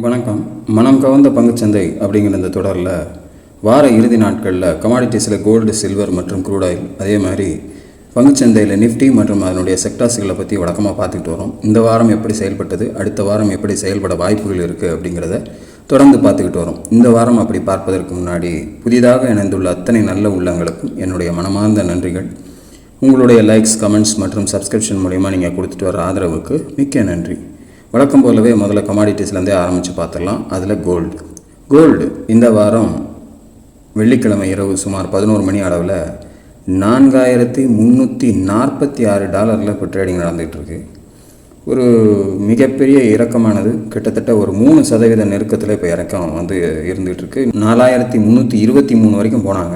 வணக்கம். மனம் கவர்ந்த பங்குச்சந்தை அப்படிங்கிற இந்த தொடரில் வார இறுதி நாட்களில் கமாடிட்டிஸில் கோல்டு, சில்வர் மற்றும் க்ரூட் ஆயில், அதே மாதிரி பங்குச்சந்தையில் நிஃப்டி மற்றும் அதனுடைய செக்டார்ஸ்களை பற்றி வழக்கமாக பார்த்துக்கிட்டு வரோம். இந்த வாரம் எப்படி செயல்பட்டது, அடுத்த வாரம் எப்படி செயல்பட வாய்ப்புகள் இருக்குது அப்படிங்கிறத தொடர்ந்து பார்த்துக்கிட்டு வரோம். இந்த வாரம் அப்படி பார்ப்பதற்கு முன்னாடி புதிதாக இணைந்துள்ள அத்தனை நல்ல உள்ளங்களுக்கும் என்னுடைய மனமார்ந்த நன்றிகள். உங்களுடைய லைக்ஸ், கமெண்ட்ஸ் மற்றும் சப்ஸ்கிரிப்ஷன் மூலிமா நீங்கள் கொடுத்துட்டு வர ஆதரவுக்கு மிக்க நன்றி. வழக்கம் போலவே முதல்ல கமாடிட்டிஸ்லேருந்தே ஆரம்பித்து பார்த்துடலாம். அதில் கோல்டு இந்த வாரம் வெள்ளிக்கிழமை இரவு சுமார் 11 மணி அளவில் $4,346 இப்போ ட்ரேடிங் நடந்துகிட்ருக்கு. ஒரு மிகப்பெரிய இறக்கமானது, கிட்டத்தட்ட ஒரு 3% நெருக்கத்தில் இப்போ இறக்கம் இருந்துகிட்ருக்கு. 4,323 வரைக்கும் போனாங்க.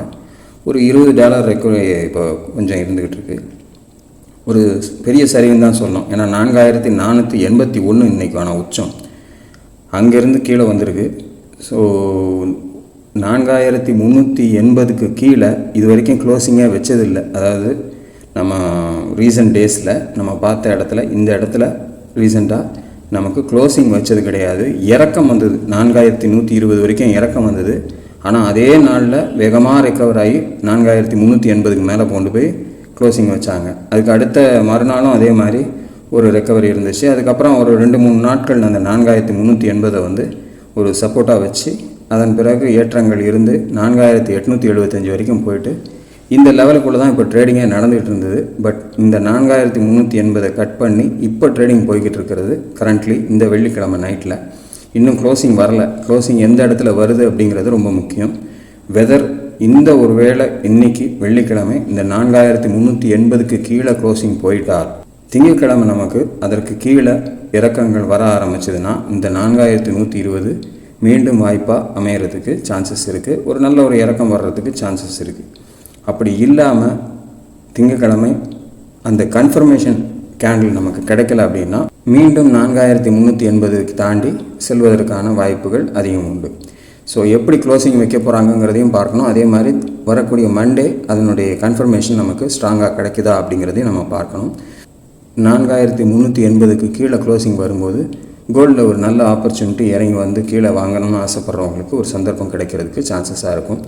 ஒரு $20 ரெக்கவரி இப்போ கொஞ்சம் இருந்துக்கிட்டு இருக்கு. ஒரு பெரிய சரிவுன்னு தான் சொல்லணும். ஏன்னா 4,481 இன்றைக்கான உச்சம் அங்கேருந்து கீழே வந்திருக்கு. ஸோ 4,380க்கு கீழே இது வரைக்கும் க்ளோசிங்காக வச்சதில்லை. அதாவது நம்ம ரீசன்ட் டேஸில் நம்ம பார்த்த இடத்துல, இந்த இடத்துல ரீசெண்டாக நமக்கு க்ளோசிங் வச்சது கிடையாது. இறக்கம் வந்தது, 4,120 வரைக்கும் இறக்கம் வந்தது. ஆனால் அதே நாளில் வேகமாக ரெக்கவர் ஆகி 4,380க்கு மேலே கொண்டு போய் க்ளோசிங் வச்சாங்க. அதுக்கு அடுத்த மறுநாளும் அதே மாதிரி ஒரு ரெக்கவரி இருந்துச்சு. அதுக்கப்புறம் ஒரு 2-3 நாட்கள் அந்த 4,380 ஒரு சப்போர்ட்டாக வச்சு அதன் பிறகு ஏற்றங்கள் இருந்து 4,875 வரைக்கும் போயிட்டு இந்த லெவலுக்குள்ளே தான் இப்போ ட்ரேடிங்கே நடந்துகிட்டு இருந்தது. பட் இந்த 4,380 கட் பண்ணி இப்போ ட்ரேடிங் போய்கிட்டு இருக்கிறது கரண்ட்லி இந்த வெள்ளிக்கிழமை நைட்டில். இன்னும் க்ளோசிங் வரல. க்ளோசிங் எந்த இடத்துல வருது அப்படிங்கிறது ரொம்ப முக்கியம். வெதர் இந்த ஒரு வேளை இன்றைக்கி வெள்ளிக்கிழமை இந்த 4,380க்கு கீழே க்ளோசிங் போயிட்டால் திங்கட்கிழமை நமக்கு அதற்கு கீழே இறக்கங்கள் வர ஆரம்பிச்சதுன்னா இந்த 4,120 மீண்டும் வாய்ப்பாக அமையறதுக்கு சான்சஸ் இருக்குது. ஒரு நல்ல ஒரு இறக்கம் வர்றதுக்கு சான்சஸ் இருக்குது. அப்படி இல்லாமல் திங்கட்கிழமை அந்த கன்ஃபர்மேஷன் கேண்டில் நமக்கு கிடைக்கல அப்படின்னா மீண்டும் 4,380க்கு தாண்டி செல்வதற்கான வாய்ப்புகள் அதிகம் உண்டு. ஸோ எப்படி க்ளோசிங் வைக்க போகிறாங்கங்கிறதையும் பார்க்கணும். அதே மாதிரி வரக்கூடிய மண்டே அதனுடைய கன்ஃபர்மேஷன் நமக்கு ஸ்ட்ராங்காக கிடைக்குதா அப்படிங்கிறதையும் நம்ம பார்க்கணும். 4,380க்கு கீழே க்ளோசிங் வரும்போது கோல்டில் ஒரு நல்ல ஆப்பர்ச்சுனிட்டி இறங்கி வந்து கீழே வாங்கணும்னு ஆசைப்பட்றவங்களுக்கு ஒரு சந்தர்ப்பம் கிடைக்கிறதுக்கு சான்சஸாக இருக்கும்.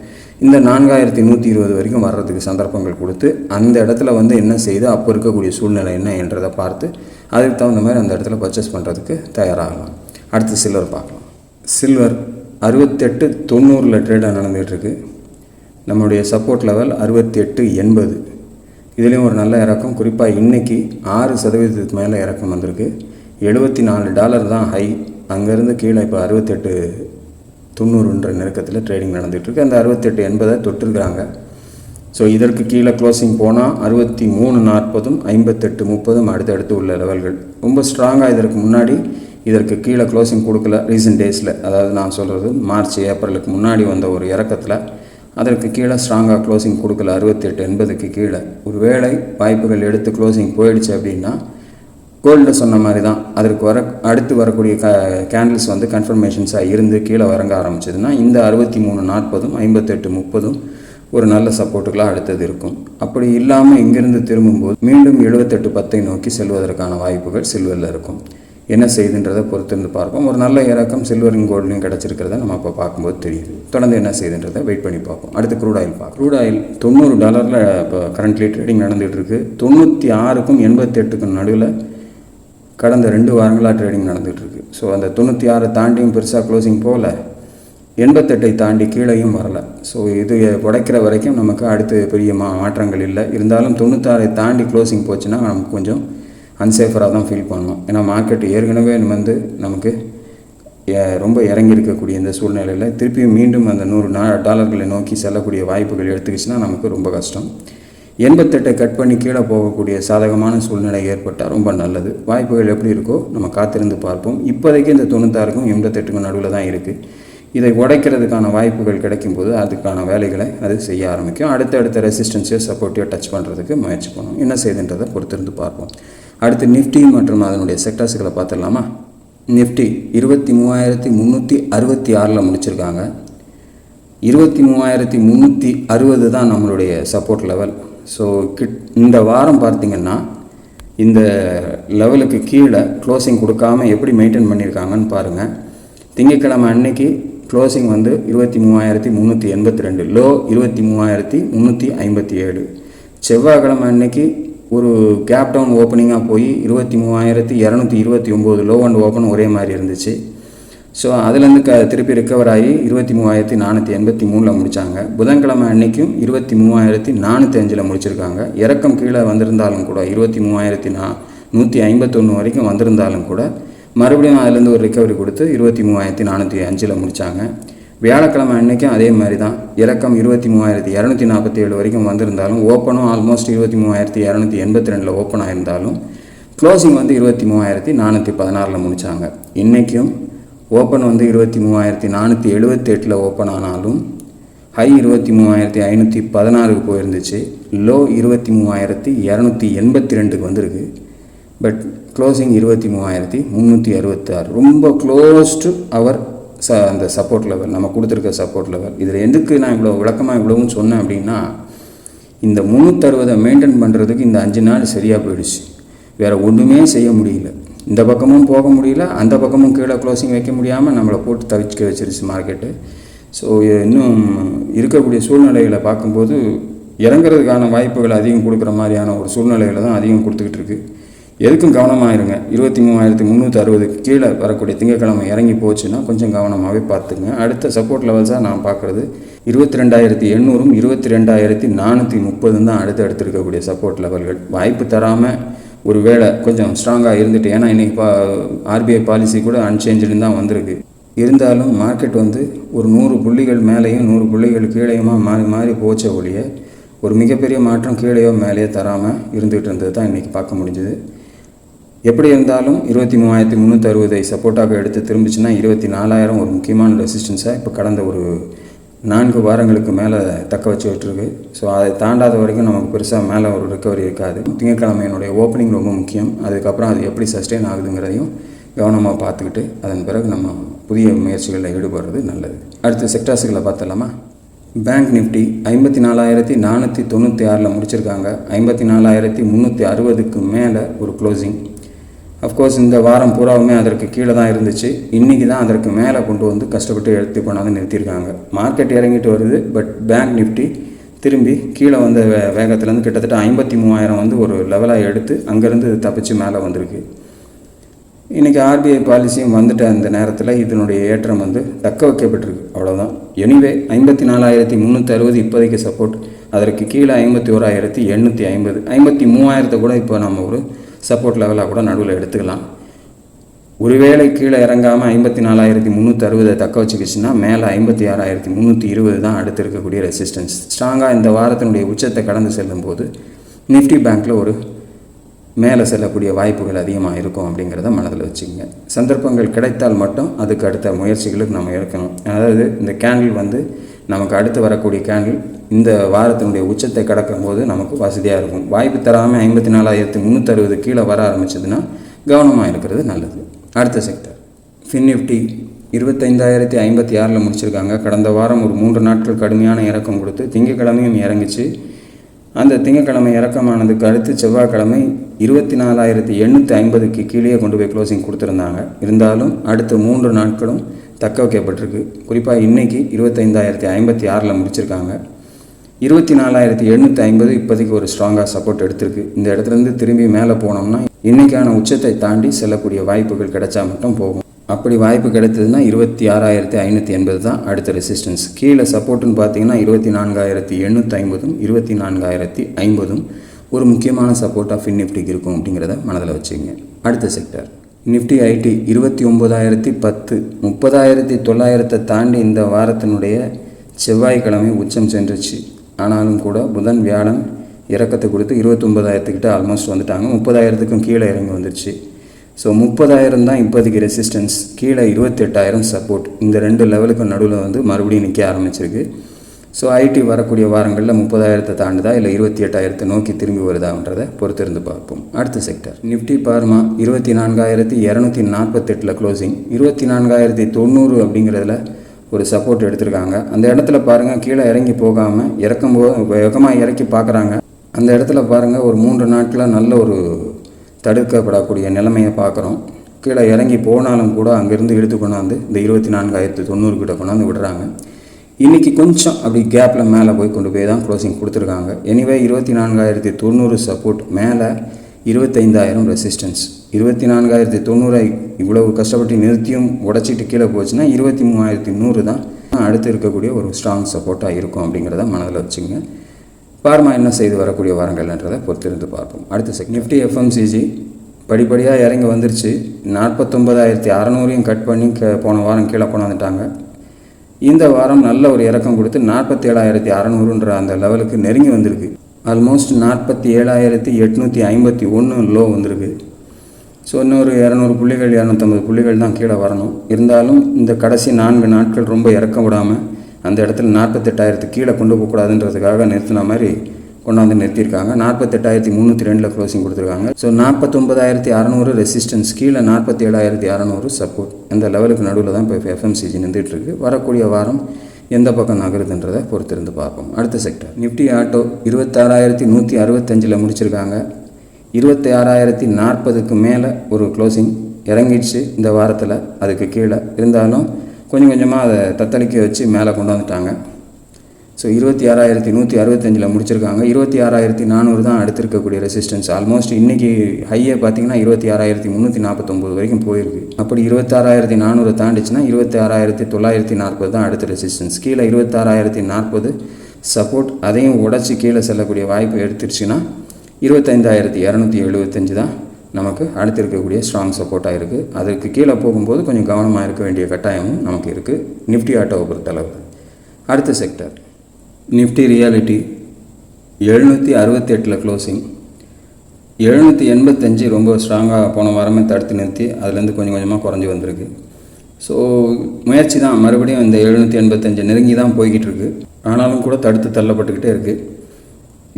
இந்த 4,120 வரைக்கும் வர்றதுக்கு சந்தர்ப்பங்கள் கொடுத்து அந்த இடத்துல என்ன செய்து அப்போ இருக்கக்கூடிய சூழ்நிலை என்ன என்றதை பார்த்து அதுக்கு தகுந்த மாதிரி அந்த இடத்துல பர்ச்சேஸ் பண்ணுறதுக்கு தயாராகலாம். அடுத்து சில்வர் பார்க்கலாம். சில்வர் 68.90 ட்ரேடாக நடந்துகிட்ருக்கு. நம்மளுடைய சப்போர்ட் லெவல் 68.80. இதுலேயும் ஒரு நல்ல இறக்கம். குறிப்பாக இன்றைக்கி 6% மேலே இறக்கம் வந்திருக்கு. $74 தான் ஹை. அங்கேருந்து கீழே இப்போ 68.90 நெருக்கத்தில் ட்ரேடிங் நடந்துகிட்ருக்கு. அந்த 68.80 தொட்டிருக்கிறாங்க. ஸோ இதற்கு கீழே க்ளோசிங் போனால் 63.40, 58.30 அடுத்தடுத்து உள்ள லெவல்கள். ரொம்ப ஸ்ட்ராங்காக இதற்கு முன்னாடி இதற்கு கீழே க்ளோசிங் கொடுக்கல ரீசன்ட் டேஸில். அதாவது நான் சொல்கிறது மார்ச், ஏப்ரலுக்கு முன்னாடி வந்த ஒரு இறக்கத்தில் அதற்கு கீழே ஸ்ட்ராங்காக க்ளோசிங் கொடுக்கல. 68.80க்கு கீழே ஒரு வேளை வாய்ப்புகள் எடுத்து க்ளோசிங் போயிடுச்சு அப்படின்னா கோல்டில் சொன்ன மாதிரி தான் அதற்கு அடுத்து வரக்கூடிய கேண்டில்ஸ் கன்ஃபர்மேஷன்ஸாக இருந்து கீழே வரங்க ஆரம்பிச்சதுன்னா இந்த 63.40, 58.30 ஒரு நல்ல சப்போர்ட்டுகளாக அடுத்தது இருக்கும். அப்படி இல்லாமல் இங்கிருந்து திரும்பும்போது மீண்டும் 78.10 நோக்கி செல்வதற்கான வாய்ப்புகள் சில்வரில் இருக்கும். என்ன செய்துன்றதை பொறுத்திருந்து பார்ப்போம். ஒரு நல்ல இறக்கம் சில்வரின் கோல்ட்லையும் கிடச்சிருக்கிறத நம்ம இப்போ பார்க்கும்போது தெரியுது. தொடர்ந்து என்ன செய்துன்றதை வெயிட் பண்ணி பார்ப்போம். அடுத்து க்ரூட் ஆயில் பார்ப்போம். க்ரூட் ஆயில் $90 இப்போ கரண்ட்லி ட்ரேடிங் நடந்துகிட்டு இருக்குது. 96க்கும் 88க்கும் நடுவில் கடந்த 2 வாரங்களாக ட்ரேடிங் நடந்துகிட்ருக்கு. ஸோ அந்த 96 தாண்டியும் பெருசாக க்ளோசிங் போகல, 88 தாண்டி கீழேயும் வரலை. ஸோ இது உடைக்கிற வரைக்கும் நமக்கு அடுத்து பெரிய மாற்றங்கள் இல்லை. இருந்தாலும் 96 தாண்டி க்ளோசிங் போச்சுன்னா நமக்கு கொஞ்சம் அன்சேஃபராக தான் ஃபீல் பண்ணணும். ஏன்னா மார்க்கெட் ஏற்கனவே நமக்கு ரொம்ப இறங்கி இருக்கக்கூடிய இந்த சூழ்நிலையில் திருப்பியும் மீண்டும் அந்த $100 நோக்கி செல்லக்கூடிய வாய்ப்புகள் எடுத்துக்கிச்சுன்னா நமக்கு ரொம்ப கஷ்டம். 88 கட் பண்ணி கீழே போகக்கூடிய சாதகமான சூழ்நிலை ஏற்பட்டால் ரொம்ப நல்லது. வாய்ப்புகள் எப்படி இருக்கோ நம்ம காத்திருந்து பார்ப்போம். இப்போதைக்கு இந்த 96க்கும் 88க்கும் நடுவில் தான் இருக்குது. இதை உடைக்கிறதுக்கான வாய்ப்புகள் கிடைக்கும்போது அதுக்கான வேலைகளை அது செய்ய ஆரம்பிக்கும். அடுத்தடுத்த ரெசிஸ்டன்ஸையோ சப்போர்ட்டையோ டச் பண்ணுறதுக்கு முயற்சி பண்ணும். என்ன செய்துன்றதை பொறுத்திருந்து பார்ப்போம். அடுத்து நிஃப்டி மற்றும் அதனுடைய செக்டார்ஸுகளை பார்த்துடலாமா. நிஃப்டி 23,366 முடிச்சிருக்காங்க. 23,360 தான் நம்மளுடைய சப்போர்ட் லெவல். ஸோ இந்த வாரம் பார்த்திங்கன்னா இந்த லெவலுக்கு கீழே க்ளோசிங் கொடுக்காமல் எப்படி மெயின்டைன் பண்ணியிருக்காங்கன்னு பாருங்கள். திங்கட்கிழமை அன்னைக்கு க்ளோசிங் வந்து 23,382, லோ 23,357. செவ்வாய்க்கிழமை அன்னைக்கு ஒரு கேப் டவுன் ஓப்பனிங்காக போய் 23,229 லோ அண்ட் ஓப்பன் ஒரே மாதிரி இருந்துச்சு. ஸோ அதுலேருந்து திருப்பி ரிக்கவர் ஆகி 23,483 முடித்தாங்க. புதன்கிழமை அன்னைக்கும் 23,405 முடிச்சிருக்காங்க. இறக்கம் கீழே வந்திருந்தாலும் கூட 23,151 வரைக்கும் வந்திருந்தாலும் கூட மறுபடியும் அதுலேருந்து ஒரு ரிக்கவரி கொடுத்து 23,405 முடித்தாங்க. வியாழக்கிழமை அன்றைக்கும் அதே மாதிரி தான். இறக்கம் 23,247 வரைக்கும் வந்திருந்தாலும் ஓப்பனும் ஆல்மோஸ்ட் 23,282 ஓப்பன் ஆகிருந்தாலும் க்ளோசிங் வந்து 23,416 முடித்தாங்க. இன்றைக்கும் ஓப்பன் வந்து 23,478 ஓப்பன் ஆனாலும் ஹை 23,516 போயிருந்துச்சு. லோ 23,282 வந்திருக்கு. But closing 23,366. ரொம்ப க்ளோஸ் டு அவர் அந்த சப்போர்ட் லெவல், நம்ம கொடுத்துருக்க சப்போர்ட் லெவல். இதில் எதுக்கு நான் இவ்வளோ விளக்கமாக இவ்வளோவும் சொன்னேன் அப்படின்னா, இந்த 360 மெயின்டைன் பண்ணுறதுக்கு இந்த 5 நாள் சரியாக போயிடுச்சு. வேறு ஒன்றுமே செய்ய முடியல. இந்த பக்கமும் போக முடியல, அந்த பக்கமும் கீழே க்ளோசிங் வைக்க முடியாமல் நம்மளை போட்டு தவிச்சிக்க வச்சிருச்சு மார்க்கெட்டு. ஸோ இன்னும் இருக்கக்கூடிய சூழ்நிலைகளை பார்க்கும்போது இறங்குறதுக்கான வாய்ப்புகள் அதிகம் கொடுக்குற மாதிரியான ஒரு சூழ்நிலைகளை தான் அதிகம் கொடுத்துக்கிட்டு இருக்குது. எதுக்கும் கவனமாக இருங்க. 23,360 கீழே வரக்கூடிய திங்கட்கிழமை இறங்கி போச்சுன்னா கொஞ்சம் கவனமாகவே பார்த்துங்க. அடுத்த சப்போர்ட் லெவல்ஸாக நான் பார்க்குறது 22,800, 22,430 தான் அடுத்து இருக்கக்கூடிய சப்போர்ட் லெவல்கள். வாய்ப்பு தராமல் ஒரு வேளை கொஞ்சம் ஸ்ட்ராங்காக இருந்துட்டு, ஏன்னா இன்றைக்கி ஆர்பிஐ பாலிசி கூட அன்சேஞ்சுன்னு தான் வந்திருக்கு. இருந்தாலும் மார்க்கெட் வந்து ஒரு 100 புள்ளிகள் மேலேயும் 100 புள்ளிகள் கீழேயுமா மாறி மாறி போச்ச ஒழிய ஒரு மிகப்பெரிய மாற்றம் கீழேயோ மேலேயோ தராமல் இருந்துகிட்டு இருந்தது தான் இன்றைக்கி பார்க்க முடிஞ்சுது. எப்படி இருந்தாலும் 23,360 சப்போர்ட்டாக எடுத்து திரும்பிச்சுன்னா 24,000 ஒரு முக்கியமான ரெசிஸ்டன்ஸாக இப்போ கடந்த ஒரு 4 வாரங்களுக்கு மேலே தக்க வச்சுக்கிட்டுருக்கு. ஸோ அதை தாண்டாத வரைக்கும் நமக்கு பெருசாக மேலே ஒரு ரிக்கவரி இருக்காது. திங்கட்கிழமையினுடைய ஓப்பனிங் ரொம்ப முக்கியம். அதுக்கப்புறம் அது எப்படி சஸ்டெயின் ஆகுதுங்கிறதையும் கவனமாக பார்த்துக்கிட்டு அதன் பிறகு நம்ம புதிய முயற்சிகளில் ஈடுபடுறது நல்லது. அடுத்த செக்டார்ஸுகளை பார்த்துடலாமா? பேங்க் நிஃப்டி 54,496 முடிச்சிருக்காங்க. 54,360க்கு மேலே ஒரு க்ளோசிங். அஃப்கோர்ஸ் இந்த வாரம் பூராவுமே அதற்கு கீழே தான் இருந்துச்சு. இன்றைக்கி தான் அதற்கு மேலே கொண்டு வந்து கஷ்டப்பட்டு எடுத்து கொண்டாந்து நிறுத்தியிருக்காங்க. மார்க்கெட் இறங்கிட்டு வருது. பட் பேங்க் நிஃப்டி திரும்பி கீழே வந்த வேகத்துலேருந்து கிட்டத்தட்ட 53,000 வந்து ஒரு லெவலாக எடுத்து அங்கேருந்து தப்பிச்சு மேலே வந்திருக்கு. இன்றைக்கி ஆர்பிஐ பாலிசியும் வந்துட்ட அந்த நேரத்தில் இதனுடைய ஏற்றம் வந்து தக்க வைக்கப்பட்டிருக்கு. அவ்வளோதான். எனிவே 54,360 இப்போதைக்கு சப்போர்ட். அதற்கு கீழே 51,850, 53,000 கூட இப்போ நம்ம ஒரு சப்போர்ட் லெவலாக கூட நடுவில் எடுத்துக்கலாம். ஒருவேளை கீழே இறங்காமல் 54,360 தக்க வச்சுக்கிச்சுன்னா மேலே 56,320 தான் அடுத்து இருக்கக்கூடிய ரெசிஸ்டன்ஸ். ஸ்ட்ராங்காக இந்த வாரத்தினுடைய உச்சத்தை கடந்து செல்லும்போது நிஃப்டி பேங்க்கில் ஒரு மேலே செல்லக்கூடிய வாய்ப்புகள் அதிகமாக இருக்கும் அப்படிங்கிறத மனதில் வச்சுக்கோங்க. சந்தர்ப்பங்கள் கிடைத்தால் மட்டும் அதுக்கு அடுத்த முயற்சிகளுக்கு நம்ம இருக்கணும். அதாவது இந்த கேண்டில் வந்து நமக்கு அடுத்து வரக்கூடிய கேண்டில் இந்த வாரத்தினுடைய உச்சத்தை கடக்கும் போது நமக்கு வசதியாக இருக்கும். வாய்ப்பு தராமல் 54,360 கீழே வர ஆரம்பிச்சதுன்னா கவனமாக இருக்கிறது நல்லது. அடுத்த செக்டர் ஃபின் நிஃப்டி 25,056 முடிச்சிருக்காங்க. கடந்த வாரம் ஒரு 3 நாட்கள் கடுமையான இறக்கம் கொடுத்து திங்கட்கிழமையும் இறங்கிச்சு. அந்த திங்கட்கிழமை இறக்கமானதுக்கு அடுத்து செவ்வாய்க்கிழமை 24,850க்கு கீழே கொண்டு போய் க்ளோசிங் கொடுத்துருந்தாங்க. இருந்தாலும் அடுத்த 3 நாட்களும் தக்க வைக்கப்பட்டிருக்கு. குறிப்பாக இன்றைக்கி 25,056 முடிச்சிருக்காங்க. 24,850 இப்போதைக்கு ஒரு ஸ்ட்ராங்காக சப்போர்ட் எடுத்திருக்கு. இந்த இடத்துலேருந்து திரும்பி மேலே போனோம்னா இன்றைக்கான உச்சத்தை தாண்டி செல்லக்கூடிய வாய்ப்புகள் கிடைச்சா மட்டும் போகும். அப்படி வாய்ப்பு கிடைத்ததுன்னா 26,580 தான் அடுத்த ரெசிஸ்டன்ஸ். கீழே சப்போர்ட்டுன்னு பார்த்தீங்கன்னா 24,850, 24,050 ஒரு முக்கியமான சப்போர்ட்டாக ஃபின் நிஃப்டிக்கு இருக்கும் அப்படிங்கிறத மனதில் வச்சுக்கோங்க. அடுத்த செக்டர் நிஃப்டி ஐடி 29,010, 30,900 தாண்டி இந்த வாரத்தினுடைய செவ்வாய்க்கிழமை உச்சம் சென்றுச்சு. ஆனாலும் கூட புதன் வியாழன் இறக்கத்தை கொடுத்து 29,000 ஆல்மோஸ்ட் வந்துட்டாங்க. 30,000க்கும் கீழே இறங்கி வந்துருச்சு. ஸோ 30,000 தான் இப்போதைக்கு ரெசிஸ்டன்ஸ். கீழே 28,000 சப்போர்ட். இந்த 2 லெவலுக்கு நடுவில் வந்து மறுபடியும் நிற்க ஆரம்பிச்சிருக்கு. ஸோ ஐடி வரக்கூடிய வாரங்களில் 30,000 தாண்டுதா இல்லை 28,000 நோக்கி திரும்பி வருதான்றதை பொறுத்திருந்து பார்ப்போம். அடுத்த செக்டர் நிஃப்டி பார்மா 24,248 க்ளோசிங். 24,090 அப்படிங்கிறதுல ஒரு சப்போர்ட் எடுத்திருக்காங்க. அந்த இடத்துல பாருங்கள் கீழே இறங்கி போகாமல் வேகமாக இறக்கி பார்க்குறாங்க. அந்த இடத்துல பாருங்கள் ஒரு 3 நாட்களில் நல்ல ஒரு தடுக்கப்படக்கூடிய நிலைமையை பார்க்குறோம். கீழே இறங்கி போனாலும் கூட அங்கேருந்து இழுத்து கொண்டாந்து இந்த 24,900 கிட்ட கொண்டாந்து விடுறாங்க. இன்றைக்கி கொஞ்சம் அப்படி கேப்பில் மேலே போய் கொண்டு போய் தான் க்ளோசிங் கொடுத்துருக்காங்க. எனிவே 24,900 சப்போர்ட், மேலே 25,000 ரெசிஸ்டன்ஸ். 24,900 இவ்வளவு கஷ்டப்பட்டு நிறுத்தியும் உடச்சிட்டு கீழே போச்சுன்னா 23,100 தான் அடுத்து இருக்கக்கூடிய ஒரு ஸ்ட்ராங் சப்போர்ட்டாக இருக்கும் அப்படிங்கிறத மனதில் வச்சுங்க. பார்மா என்ன செய்து வரக்கூடிய வாரங்கள்ன்றதை பொறுத்திருந்து பார்ப்போம். அடுத்த நிஃப்டி FMCG படிப்படியாக இறங்கி வந்துருச்சு. 49,600 கட் பண்ணி போன வாரம் கீழே கொண்டாந்துட்டாங்க. இந்த வாரம் நல்ல ஒரு இறக்கம் கொடுத்து 47,600 அந்த லெவலுக்கு நெருங்கி வந்திருக்கு. ஆல்மோஸ்ட் 47,851 லோ வந்திருக்கு. ஸோ இன்னொரு 200 புள்ளிகள் 250 புள்ளிகள் தான் கீழே வரணும். இருந்தாலும் இந்த கடைசி 4 நாட்கள் ரொம்ப இறக்க விடாமல் அந்த இடத்துல 48,000 கீழே கொண்டு போகக்கூடாதுன்றதுக்காக நிறுத்தின மாதிரி கொண்டாந்து நிறுத்தியிருக்காங்க. 48,302 க்ளோசிங் கொடுத்துருக்காங்க. ஸோ 49,600 ரெசிஸ்டன்ஸ், கீழே 47,600 சப்போர்ட். அந்த லெவலுக்கு நடுவில் தான் இப்போ FMCG நின்றுட்டுருக்கு. வரக்கூடிய வாரம் எந்த பக்கம் நகருதுன்றதை பொறுத்திருந்து பார்ப்போம். அடுத்த செக்டர் நிஃப்டி ஆட்டோ 26,165 முடிச்சிருக்காங்க. 26,040க்கு மேலே ஒரு க்ளோசிங் இறங்கிடுச்சு இந்த வாரத்தில். அதுக்கு கீழே இருந்தாலும் கொஞ்சம் கொஞ்சமாக அதை தத்தளிக்க வச்சு மேலே கொண்டு வந்துட்டாங்க. ஸோ 26,165 முடிச்சிருக்காங்க. 26,400 தான் அடுத்திருக்கக்கூடிய ரெசிஸ்டன்ஸ். ஆல்மோஸ்ட் இன்றைக்கி ஹையை பார்த்திங்கன்னா 26,349 வரைக்கும் போயிருக்கு. அப்படி 26,400 தாண்டிச்சுன்னா 26,940 தான் அடுத்த ரெசிஸ்டன்ஸ். கீழே 26,040 சப்போர்ட், அதையும் உடச்சி கீழே செல்லக்கூடிய வாய்ப்பு எடுத்துருச்சுன்னா 25,275 தான் நமக்கு அடுத்து இருக்கக்கூடிய ஸ்ட்ராங் சப்போர்ட்டாக இருக்குது. அதற்கு கீழே போகும்போது கொஞ்சம் கவனமாக இருக்க வேண்டிய கட்டாயமும் நமக்கு இருக்குது நிஃப்டி ஆட்டோவை பொறுத்தளவு. அடுத்த செக்டர் நிஃப்டி ரியாலிட்டி 768 க்ளோசிங். 785 ரொம்ப ஸ்ட்ராங்காக போன வாரமே தடுத்து நிறுத்தி அதுலேருந்து கொஞ்சம் கொஞ்சமாக குறைஞ்சி வந்திருக்கு. ஸோ முயற்சி தான், மறுபடியும் இந்த 785 நெருங்கி தான் போய்கிட்டு இருக்குது. ஆனாலும் கூட தடுத்து தள்ளப்பட்டுக்கிட்டே இருக்குது.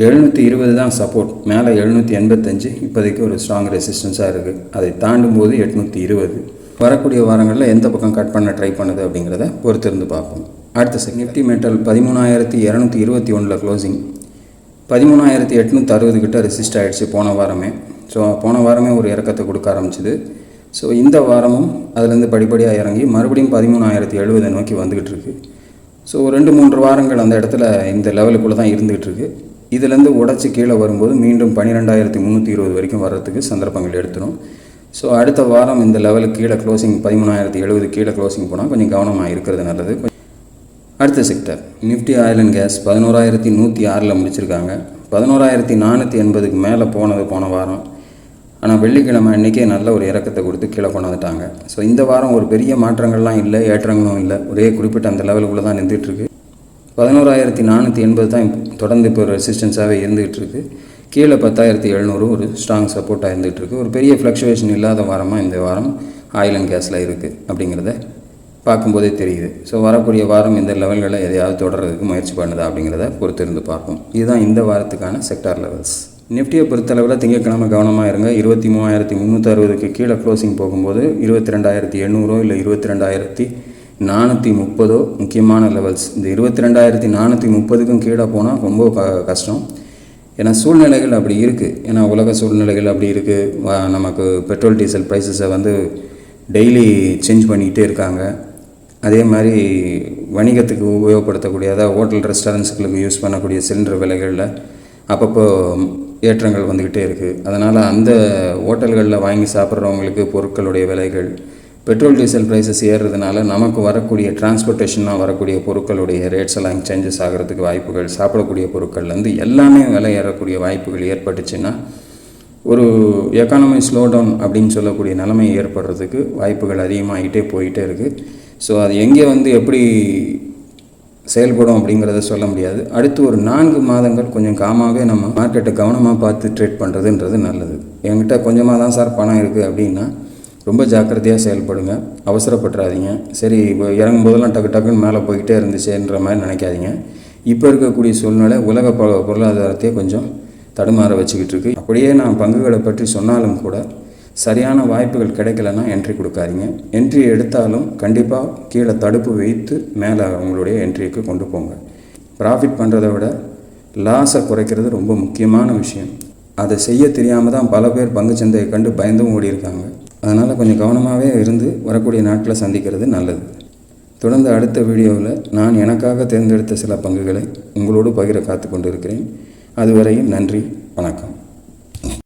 720 தான் சப்போர்ட், மேலே 785 இப்போதைக்கு ஒரு ஸ்ட்ராங் ரெசிஸ்டன்ஸாக இருக்குது. அதை தாண்டும் போது 820. வரக்கூடிய வாரங்களில் எந்த பக்கம் கட் பண்ண ட்ரை பண்ணுது அப்படிங்கிறத பொறுத்திருந்து பார்ப்போம். அடுத்த நிஃப்டி மெட்டல் 13,221 க்ளோசிங். 13,860 கிட்ட ரெசிஸ்ட் ஆகிடுச்சு போன வாரமே. ஸோ போன வாரமே ஒரு இறக்கத்தை கொடுக்க ஆரம்பிச்சிது. ஸோ இந்த வாரமும் அதுலேருந்து படிப்படியாக இறங்கி மறுபடியும் 13,070 நோக்கி வந்துக்கிட்டு இருக்குது. ஸோ 2-3 வாரங்கள் அந்த இடத்துல இந்த லெவலுக்குள்ளே தான் இருந்துகிட்டு இருக்குது. இதிலேருந்து உடச்சி கீழே வரும்போது மீண்டும் 12,320 வரைக்கும் வர்றதுக்கு சந்தர்ப்பங்கள் எடுத்துடும். ஸோ அடுத்த வாரம் இந்த லெவலுக்கு கீழே க்ளோசிங் 13,070 கீழே க்ளோசிங் போனால் கொஞ்சம் கவனமாக இருக்கிறது நல்லது. அடுத்த sector Nifty oil and gas 11,106 முடிச்சிருக்காங்க. 11,480க்கு மேலே போனது போன வாரம். ஆனால் வெள்ளிக்கிழமை அன்றைக்கே நல்ல ஒரு இறக்கத்தை கொடுத்து கீழே கொண்டாந்துட்டாங்க. ஸோ இந்த வாரம் ஒரு பெரிய மாற்றங்கள்லாம் இல்லை, ஏற்றங்களும் இல்லை, ஒரே குறிப்பிட்ட அந்த லெவலுக்குள்ளே தான் நின்றுட்டுருக்கு. 11,480 தான் தொடர்ந்து இப்போ ரெசிஸ்டன்ஸாகவே இருந்துகிட்டு இருக்குது. கீழே 10,700 ஒரு ஸ்ட்ராங் சப்போர்ட்டாக இருந்துகிட்ருக்கு. ஒரு பெரிய ஃப்ளக்சுவேஷன் இல்லாத வாரமாக இந்த வாரம் ஆயில் அண்ட் கேஸில் இருக்குது அப்படிங்கிறத பார்க்கும்போதே தெரியுது. ஸோ வரக்கூடிய வாரம் இந்த லெவல்களில் எதையாவது தொடர்றதுக்கு முயற்சி பண்ணுதா அப்படிங்கிறத பொறுத்திருந்து பார்ப்போம். இதுதான் இந்த வாரத்துக்கான செக்டார் லெவல்ஸ். நிஃப்டியை பொறுத்தளவில் திங்கட்கிழமை கவனமாக இருங்க. 23,360க்கு கீழே க்ளோசிங் போகும்போது 22,800 இல்லை 22,430 முக்கியமான லெவல்ஸ். இந்த 22,430க்கும் கீழே போனால் ரொம்ப கஷ்டம். ஏன்னா சூழ்நிலைகள் அப்படி இருக்குது. ஏன்னா உலக சூழ்நிலைகள் அப்படி இருக்குது. நமக்கு பெட்ரோல் டீசல் ப்ரைஸஸை வந்து டெய்லி சேஞ்ச் பண்ணிக்கிட்டே இருக்காங்க. அதே மாதிரி வணிகத்துக்கு உபயோகப்படுத்தக்கூடிய, அதாவது ஹோட்டல் ரெஸ்டாரண்ட்ஸுகளுக்கு யூஸ் பண்ணக்கூடிய சிலிண்டர் விலைகளில் அப்பப்போ ஏற்றங்கள் வந்துக்கிட்டே இருக்குது. அதனால் அந்த ஹோட்டல்களில் வாங்கி சாப்பிட்றவங்களுக்கு பொருட்களுடைய விலைகள், பெட்ரோல் டீசல் ப்ரைஸஸ் ஏறுறதுனால நமக்கு வரக்கூடிய டிரான்ஸ்போர்ட்டேஷனாக வரக்கூடிய பொருட்களுடைய ரேட்ஸ் எல்லாம் சேஞ்சஸ் ஆகிறதுக்கு வாய்ப்புகள், சாப்பிடக்கூடிய பொருட்கள்லேருந்து எல்லாமே விலை ஏறக்கூடிய வாய்ப்புகள் ஏற்பட்டுச்சுன்னா ஒரு எக்கானமி ஸ்லோடவுன் அப்படின்னு சொல்லக்கூடிய நிலைமை ஏற்படுறதுக்கு வாய்ப்புகள் அதிகமாகிட்டே போயிட்டே இருக்குது. ஸோ அது எங்கே வந்து எப்படி செயல்படும் அப்படிங்கிறத சொல்ல முடியாது. அடுத்து ஒரு 4 மாதங்கள் கொஞ்சம் காமாகவே நம்ம மார்க்கெட்டை கவனமாக பார்த்து ட்ரேட் பண்ணுறதுன்றது நல்லது. என்கிட்ட கொஞ்சமாக தான் சார் பணம் இருக்குது அப்படின்னா ரொம்ப ஜாக்கிரதையாக செயல்படுங்க, அவசரப்பட்டுறாதீங்க. சரி இப்போ இறங்கும் போதெல்லாம் டக்குன்னு மேலே போய்கிட்டே இருந்துச்சுன்ற மாதிரி நினைக்காதீங்க. இப்போ இருக்கக்கூடிய சூழ்நிலை உலக பொருளாதாரத்தையே கொஞ்சம் தடுமாற வச்சுக்கிட்டு இருக்கு. அப்படியே நான் பங்குகளை பற்றி சொன்னாலும் கூட சரியான வாய்ப்புகள் கிடைக்கலன்னா என்ட்ரி கொடுக்காதீங்க. என்ட்ரி எடுத்தாலும் கண்டிப்பாக கீழே தடுப்பு வைத்து மேலே உங்களுடைய என்ட்ரிக்கு கொண்டு போங்க. ப்ராஃபிட் பண்ணுறதை விட லாஸை குறைக்கிறது ரொம்ப முக்கியமான விஷயம். அதை செய்ய தெரியாமல் தான் பல பேர் பங்குச்சந்தையை கண்டு பயந்தும் ஓடி இருக்காங்க. அதனால் கொஞ்சம் கவனமாகவே இருந்து வரக்கூடிய நாட்களை சந்திக்கிறது நல்லது. தொடர்ந்து அடுத்த வீடியோவில் நான் எனக்காக தேர்ந்தெடுத்த சில பங்குகளை உங்களோடு பகிர காத்து கொண்டு இருக்கிறேன். அதுவரையும் நன்றி, வணக்கம்.